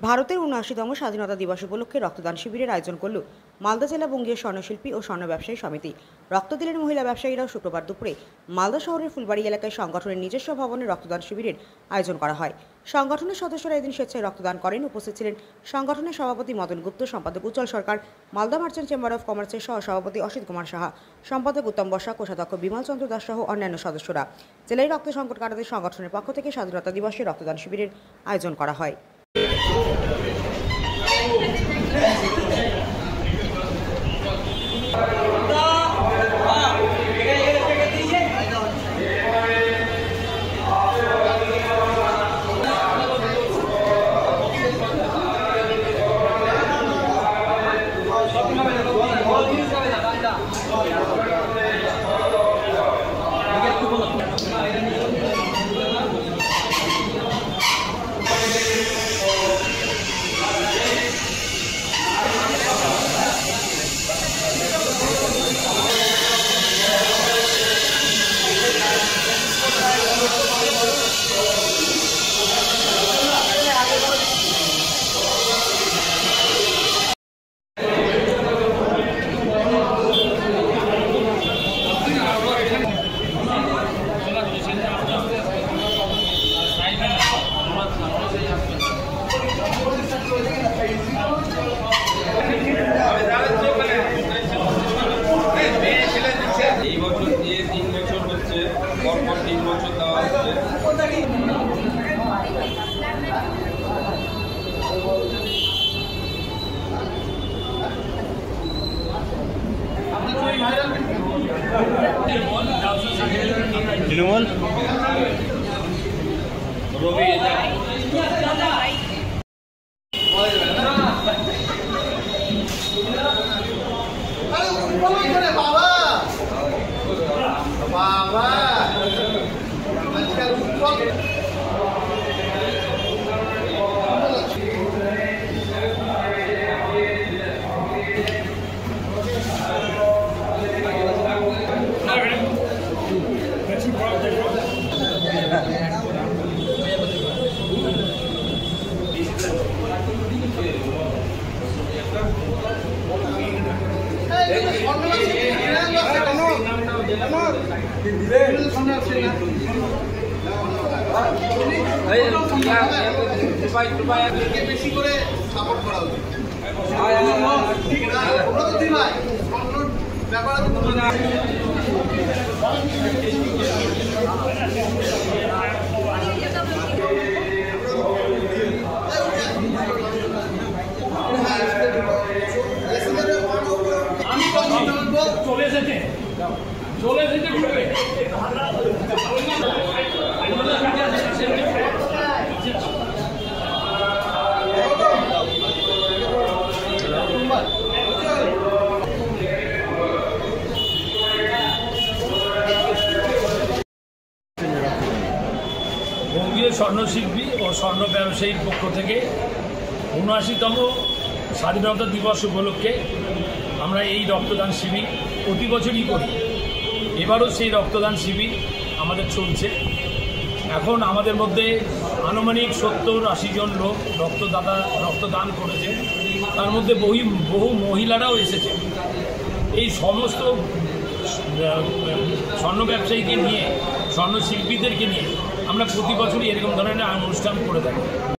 ভারতের ৭৯তম স্বাধীনতা দিবস উপলক্ষে রক্তদান শিবিরের আয়োজন করল মালদা জেলা বঙ্গীয় স্বর্ণশিল্পী ও স্বর্ণ ব্যবসায়ী সমিতি। রক্ত দিলেন মহিলা ব্যবসায়ীরাও। শুক্রবার দুপুরে মালদা শহরের ফুলবাড়ি এলাকায় সংগঠনের নিজস্ব ভবনে রক্তদান শিবিরের আয়োজন করা হয়। সংগঠনের সদস্যরা এদিন স্বেচ্ছায় রক্তদান করেন। উপস্থিত ছিলেন সংগঠনের সভাপতি মদন গুপ্ত, সম্পাদক উজ্জ্বল সরকার, মালদা মার্চেন্ট চেম্বার অফ কমার্সের সহ সভাপতি অসিত কুমার সাহা, সম্পাদক উত্তম বসা, কোষাধ্যক্ষ বিমল চন্দ্র দাস সহ অন্যান্য সদস্যরা। জেলায় রক্ত সংকট কাটাতে সংগঠনের পক্ষ থেকে স্বাধীনতা দিবসে রক্তদান শিবিরের আয়োজন করা হয়। তৃণমূল বেশি করে সাপোর্ট করা উচিত। চলে এসেছে বঙ্গীয় স্বর্ণশিল্পী ও স্বর্ণ ব্যবসায়ীর পক্ষ থেকে ৭৯তম স্বাধীনতা দিবস উপলক্ষে আমরা এই রক্তদান শিবির প্রতি বছরই করি। এবারও সেই রক্তদান শিবির আমাদের চলছে। এখন আমাদের মধ্যে আনুমানিক ৭০-৮০ জন লোক রক্তদান করেছে। তার মধ্যে বহু মহিলারাও এসেছে। এই সমস্ত স্বর্ণ ব্যবসায়ীকে নিয়ে, স্বর্ণ শিল্পীদেরকে নিয়ে আমরা প্রতি বছরই এরকম ধরনের অনুষ্ঠান করে থাকি।